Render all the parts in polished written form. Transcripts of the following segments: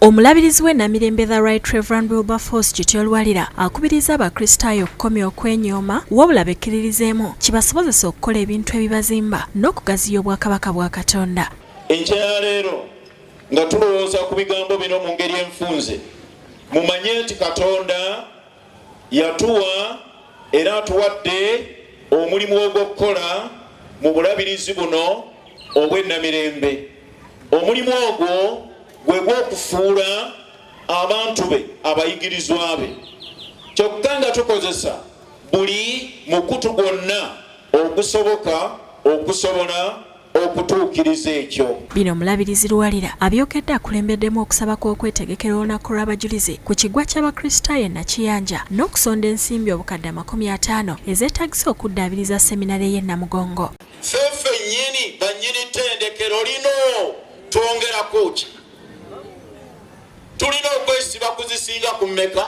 Omulabirizi w'ennamirembe the Right Reverend Wilberforce Kitolwalira akubiriza abakulisitaayo okukomya okwenyooma wabula bekkiririzeemu kibasobozesa okukola ebintu ebibazimba n'okugaziya obwakabaka bwa Katonda. Enkya ya leero nga tulowooza ku bigambo bino mu ngeri enfunze mumanye nti Katonda yatuwa era atuwadde omulimu ogw'okukola mu bulabirizi buno obw'ennamirembe. Omulimu ogwo gwe gw'okufuula abantu be abayigirizwa be. Kyokka nga tukozesa buli mukutu gwonna ogusoboka okusobola okutuukiriza ekyo. Bino Omulabirizi Lwalira abyokedde akulembeddemu okusaba kw'okwetegekera olunaku lw'abajulizi ku kigwa ky'Abakulisitaayo Nakiyanja n'okusonda ensimbi obukadde 50 ezeetagisa okuddaabiriza seminary y'e Namugongo. Ffeffe nnyini bannyini ttendekero lino twongerako ki? Tulina okwesiba kuzisinga ku mmeka?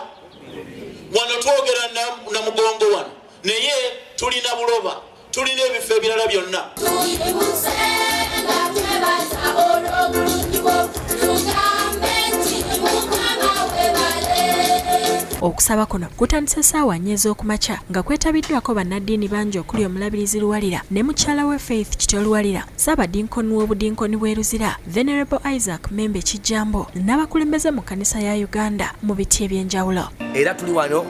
Wano twogera Namugongo wano naye tulina buloba, tulina ebifo ebirala byonna. Okusaba kuno kutandise ssaawa 4 ez'okumakya nga kwetabiddwako bannaddiini bangi okuli Omulabirizi Lwalira ne mukyala we Faith Kitolwalira, Ssaabadinkoni w'obudinkoni bw'e Luzira, Venerable Isaac Membe Kijambo n'abakulembeze mu kkanisa ya Uganda mu biti eby'enjawulo. Era tuli wano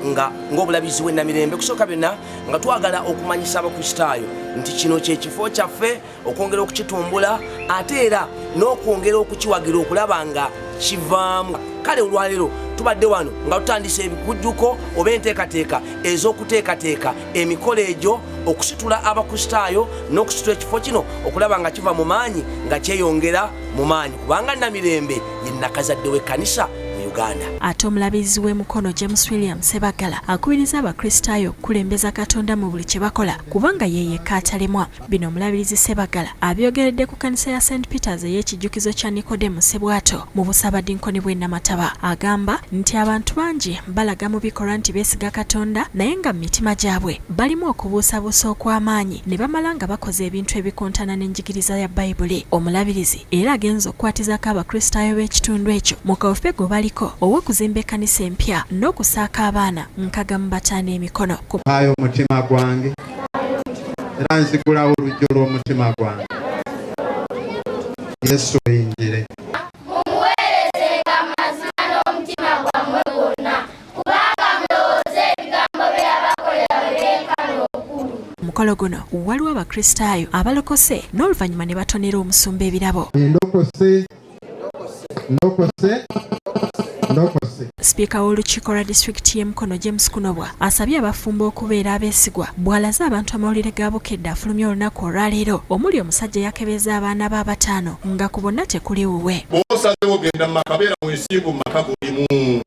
ng'obulabizi bw'ennamirembe kusooka byonna nga twagala okumanyisa abakulisitaayo nti kino kyekifo kyaffe, okwongera okukitumbula ate era n'okwongera okukiwagira okulaba nga kivaamu. Kale olwaleero tubadde wano nga tutandisa ebikujjuko oba enteekateeka ez'okuteekateeka emikolo egyo okusitula abakulisitaayo n'okusitula ekifo kino okulaba nga kiva mu maanyi nga kyeyongera mu maanyi, kubanga Namirembe ye nnakazadde w'ekkanisa mu Uganda. Ate omulabirizi w'emukono James William Sebagala akubiriza abakulisitaayo okukulembeza Katonda mu buli kye bakola kubanga ye yekka atalemwa. Bino Omulabirizi Sebagala abyogeredde ku kkanisa ya St. Peters ey'ekijjukizo kya Nikodemu Ssebwato mu Busaabadinkoni bw'e Namataba. Agamba nti abantu bangi balaga mu bikolwa nti beesiga Katonda naye nga mu mitima gyabwe balimu okubuusabuusa okw'amaanyi ne bamala nga bakoze ebintu ebikontana n'enjigiriza ya Bayibuli. Omulabirizi era agenza okukwatizako abakulisitaayo b'ekitundu ekyo mu kawufe gwe baliko ow'okuzimba ekkanisa empya n'okusaaka abaana 65 emikono. Okuwaayo omutima gwange era nzigulawo olujjo lw'omutima gwange. Yesu oyinjire. Mukolo guno waliwo abakulisitaayo abalokose n'oluvannyuma ne batonera omusumba ebirabo. Sipiika w'olukiiko lwa disitulikiti y'Emukono James Kunobwa asabye abafumbo okubeera abeesigwa bw'alaze abantu amawulire ga Bukedde afulumya olunaku olwaleero omuli omusajja yakebeeza abaana be 5 nga ku bonna tekuli wuwe. Bw'osazeewo genda mu maka beera mwesimbu mu maka gulimu.